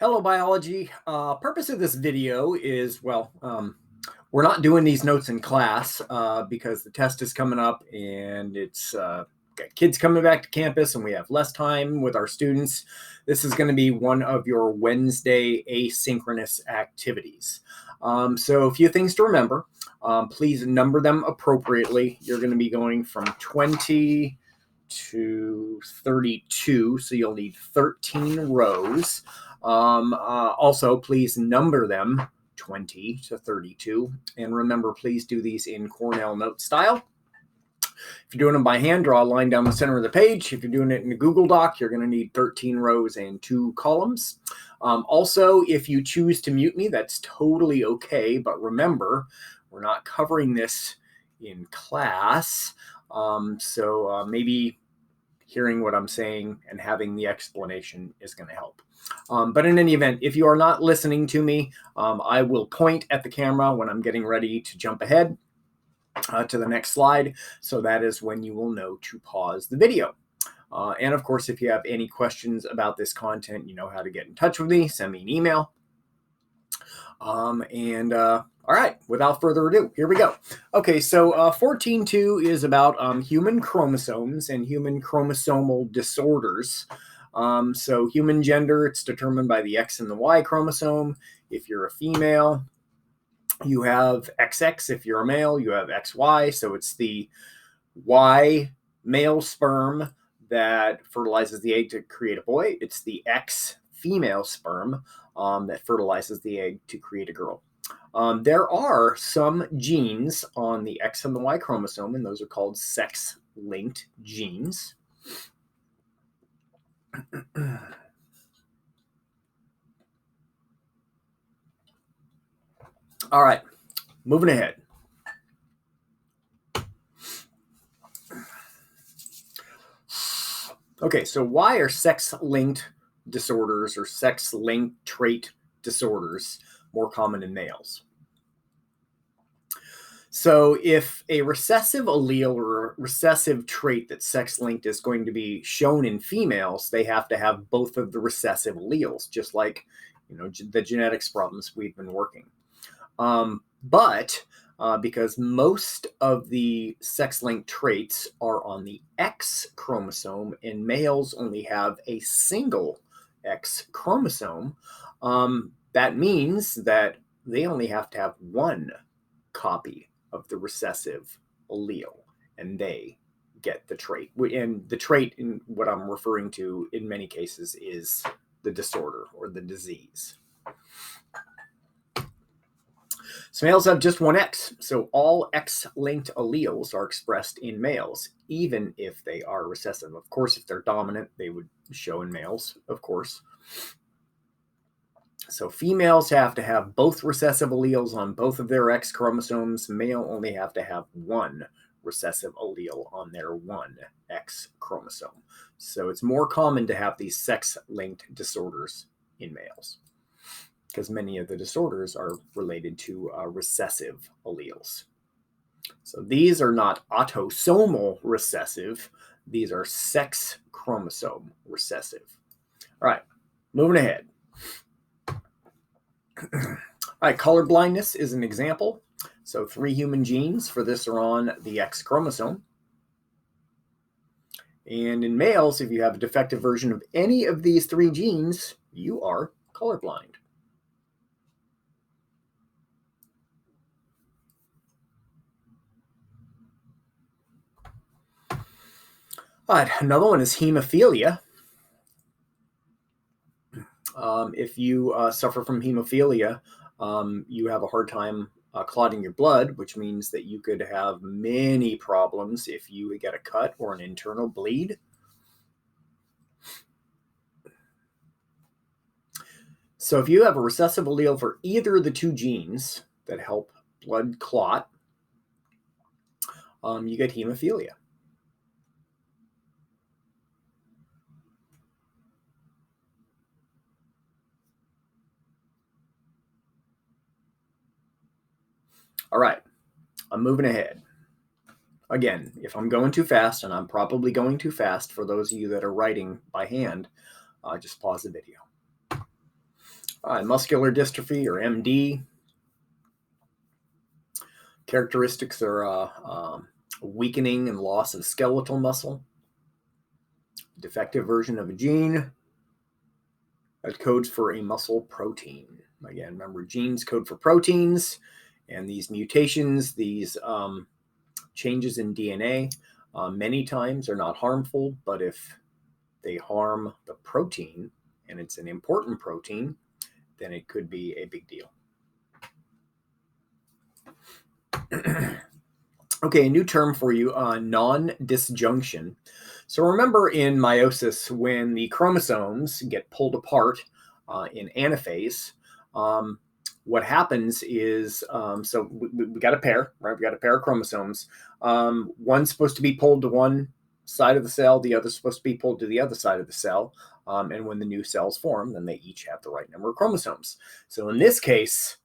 Hello, biology. Purpose of this video is, we're not doing these notes in class because the test is coming up and it's got kids coming back to campus and we have less time with our students. This is going to be one of your Wednesday asynchronous activities. So a few things to remember. Please number them appropriately. You're going to be going from 20 to 32, so you'll need 13 rows. Also, please number them 20 to 32. And remember, please do these in Cornell note style. If you're doing them by hand, draw a line down the center of the page. If you're doing it in a Google Doc, you're going to need 13 rows and 2 columns. Also, if you choose to mute me, that's totally okay. But remember, we're not covering this in class. So maybe hearing what I'm saying and having the explanation is going to help. But in any event, if you are not listening to me, I will point at the camera when I'm getting ready to jump ahead to the next slide. So that is when you will know to pause the video. And of course, if you have any questions about this content, you know how to get in touch with me. Send me an email. All right, without further ado, here we go. Okay, so 14.2 is about human chromosomes and human chromosomal disorders. So human gender, it's determined by the X and the Y chromosome. If you're a female, you have XX. If you're a male, you have XY. So it's the Y male sperm that fertilizes the egg to create a boy. It's the X female sperm that fertilizes the egg to create a girl. There are some genes on the X and the Y chromosome, and those are called sex-linked genes. All right, moving ahead. Okay, so why are sex-linked disorders or sex-linked trait disorders more common in males? So if a recessive allele or a recessive trait that's sex-linked is going to be shown in females, they have to have both of the recessive alleles, just like the genetics problems we've been working. Because most of the sex-linked traits are on the X chromosome and males only have a single X chromosome, that means that they only have to have one copy of the recessive allele and they get the trait. And the trait, in what I'm referring to in many cases, is the disorder or the disease. So males have just one X, so all X-linked alleles are expressed in males, even if they are recessive. Of course, if they're dominant, they would show in males, of course. So females have to have both recessive alleles on both of their X chromosomes. Male only have to have one recessive allele on their one X chromosome. So it's more common to have these sex-linked disorders in males, because many of the disorders are related to recessive alleles. So these are not autosomal recessive. These are sex chromosome recessive. All right, moving ahead. All right, color blindness is an example. So 3 human genes for this are on the X chromosome. And in males, if you have a defective version of any of these 3 genes, you are colorblind. All right, another one is hemophilia. If you suffer from hemophilia, you have a hard time clotting your blood, which means that you could have many problems if you get a cut or an internal bleed. So if you have a recessive allele for either of the 2 genes that help blood clot, you get hemophilia. All right, I'm moving ahead. Again, if I'm going too fast, and I'm probably going too fast for those of you that are writing by hand, just pause the video. Muscular dystrophy, or MD. Characteristics are weakening and loss of skeletal muscle, defective version of a gene that codes for a muscle protein. Again, remember, genes code for proteins, and these mutations, these changes in DNA, many times are not harmful, but if they harm the protein, and it's an important protein, then it could be a big deal. Okay, a new term for you, non-disjunction. So remember in meiosis, when the chromosomes get pulled apart in anaphase, what happens is, so we got a pair, right? We got a pair of chromosomes. One's supposed to be pulled to one side of the cell, the other's supposed to be pulled to the other side of the cell. And when the new cells form, then they each have the right number of chromosomes. So in this case,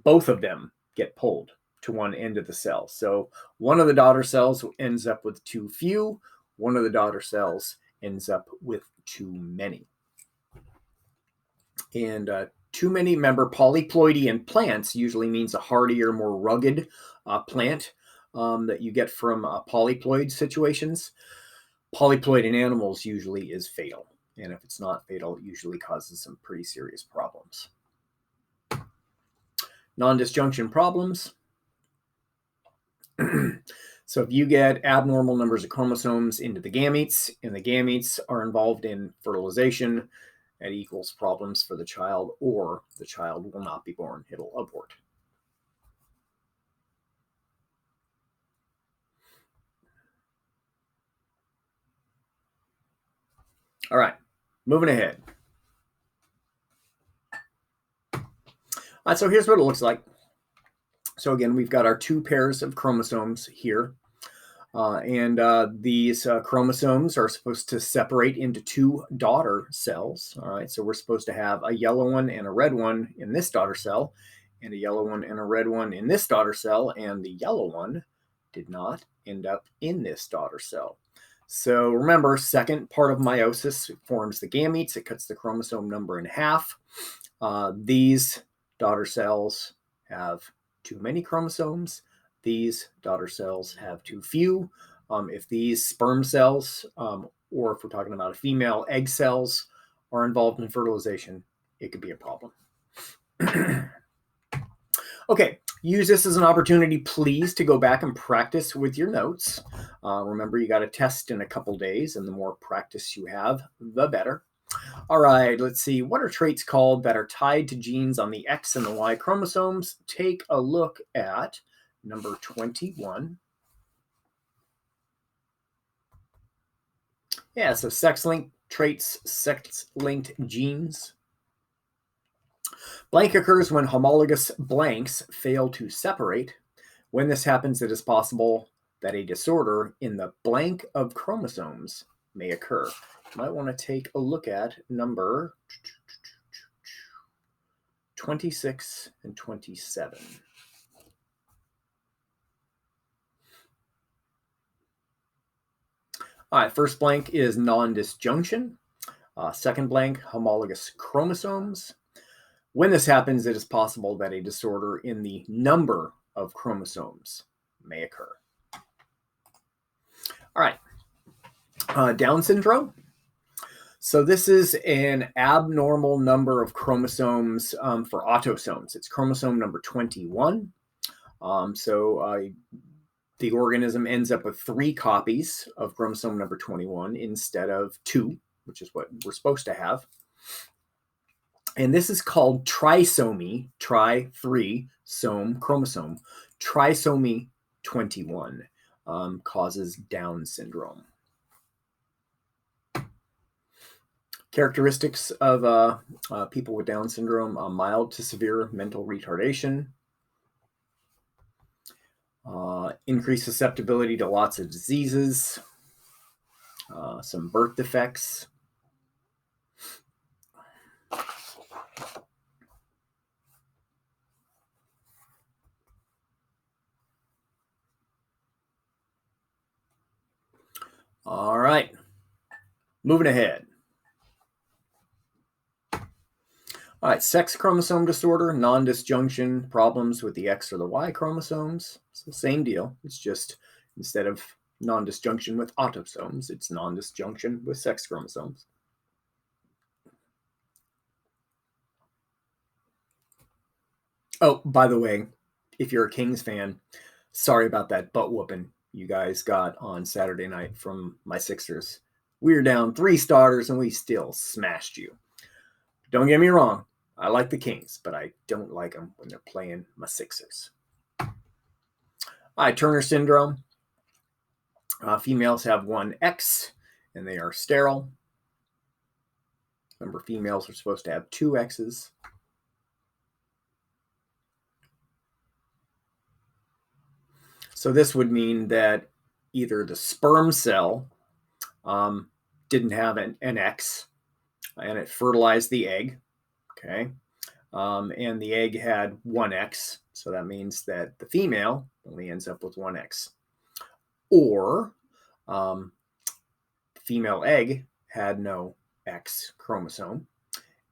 both of them get pulled to one end of the cell. So one of the daughter cells ends up with too few, one of the daughter cells ends up with too many. And too many, remember, polyploidy in plants usually means a hardier, more rugged plant that you get from polyploid situations. Polyploid in animals usually is fatal. And if it's not fatal, it usually causes some pretty serious problems. Non-disjunction problems. So if you get abnormal numbers of chromosomes into the gametes, and the gametes are involved in fertilization, that equals problems for the child, or the child will not be born. It'll abort. All right, moving ahead. All right, so here's what it looks like. So again, we've got our two pairs of chromosomes here. These chromosomes are supposed to separate into two daughter cells. All right, so we're supposed to have a yellow one and a red one in this daughter cell, and a yellow one and a red one in this daughter cell, and the yellow one did not end up in this daughter cell. So remember, second part of meiosis forms the gametes. It cuts the chromosome number in half. These daughter cells have too many chromosomes. These daughter cells have too few. If these sperm cells, or if we're talking about a female, egg cells are involved in fertilization, it could be a problem. Okay, use this as an opportunity, please, to go back and practice with your notes. Remember, you got a test in a couple days, and the more practice you have, the better. All right, let's see. What are traits called that are tied to genes on the X and the Y chromosomes? Take a look at number 21. Yeah, so sex-linked traits, sex-linked genes. Blank occurs when homologous blanks fail to separate. When this happens, it is possible that a disorder in the blank of chromosomes may occur. You might want to take a look at number 26 and 27. All right, first blank is non-disjunction. Second blank, homologous chromosomes. When this happens, it is possible that a disorder in the number of chromosomes may occur. All right, Down syndrome. So this is an abnormal number of chromosomes for autosomes. It's chromosome number 21. The organism ends up with 3 copies of chromosome number 21 instead of 2, which is what we're supposed to have. And this is called trisomy, tri-3-some chromosome. Trisomy 21 causes Down syndrome. Characteristics of people with Down syndrome: mild to severe mental retardation, increased susceptibility to lots of diseases, some birth defects. All right, moving ahead. All right, sex chromosome disorder, non-disjunction problems with the X or the Y chromosomes. It's the same deal. It's just instead of non-disjunction with autosomes, it's non-disjunction with sex chromosomes. Oh, by the way, if you're a Kings fan, sorry about that butt whooping you guys got on Saturday night from my Sixers. We were down 3 starters and we still smashed you. Don't get me wrong, I like the Kings, but I don't like them when they're playing my Sixers. All right, Turner syndrome. Females have one X and they are sterile. Remember, females are supposed to have 2 X's. So this would mean that either the sperm cell didn't have an X and it fertilized the egg, okay? And the egg had 1 X, so that means that the female only ends up with 1 X. Or the female egg had no X chromosome,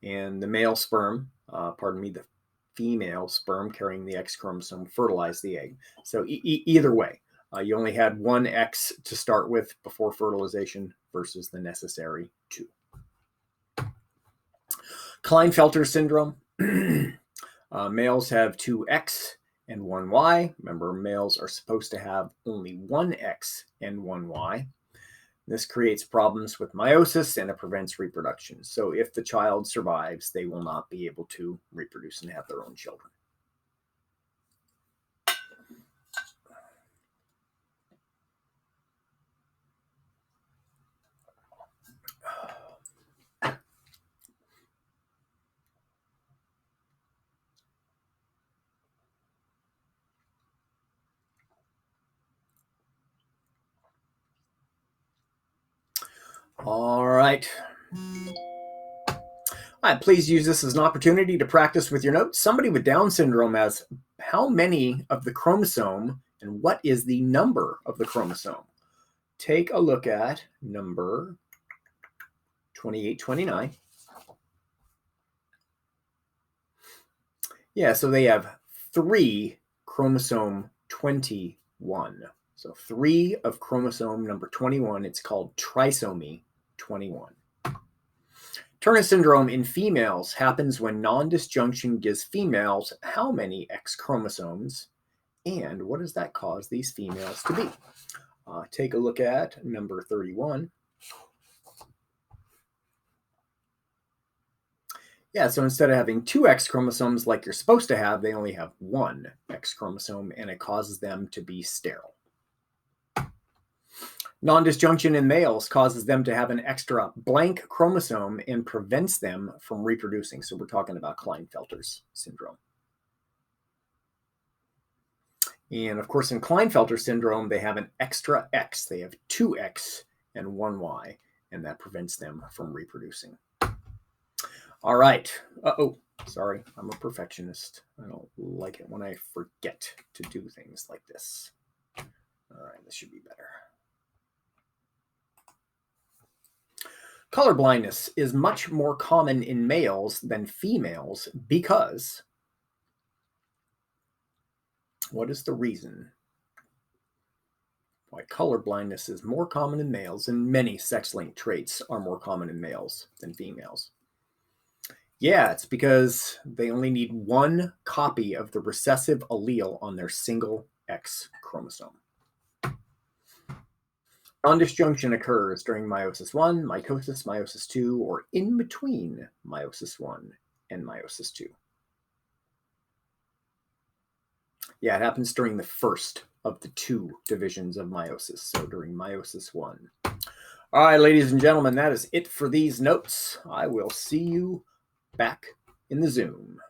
and the male sperm, the female sperm carrying the X chromosome fertilized the egg. So either way, you only had 1 X to start with before fertilization versus the necessary 2. Klinefelter syndrome. Males have 2 X and 1 Y. Remember, males are supposed to have only 1 X and 1 Y. This creates problems with meiosis and it prevents reproduction. So if the child survives, they will not be able to reproduce and have their own children. All right. All right, please use this as an opportunity to practice with your notes. Somebody with Down syndrome has how many of the chromosome and what is the number of the chromosome? Take a look at number 2829. Yeah, so they have 3 chromosome 21. So 3 of chromosome number 21. It's called trisomy 21. Turner syndrome in females happens when non-disjunction gives females how many X chromosomes, and what does that cause these females to be? Take a look at number 31. Yeah, so instead of having 2 X chromosomes like you're supposed to have, they only have 1 X chromosome, and it causes them to be sterile. Non-disjunction in males causes them to have an extra blank chromosome and prevents them from reproducing. So we're talking about Klinefelter's syndrome. And of course, in Klinefelter syndrome, they have an extra X. They have 2 X and 1 Y, and that prevents them from reproducing. All right. Sorry, I'm a perfectionist. I don't like it when I forget to do things like this. All right, this should be better. Color blindness is much more common in males than females because what is the reason why color blindness is more common in males and many sex-linked traits are more common in males than females? Yeah, it's because they only need 1 copy of the recessive allele on their single X chromosome. Non-disjunction occurs during meiosis 1, mitosis, meiosis 2, or in between meiosis 1 and meiosis 2. Yeah, it happens during the first of the 2 divisions of meiosis, so during meiosis 1. All right, ladies and gentlemen, that is it for these notes. I will see you back in the Zoom.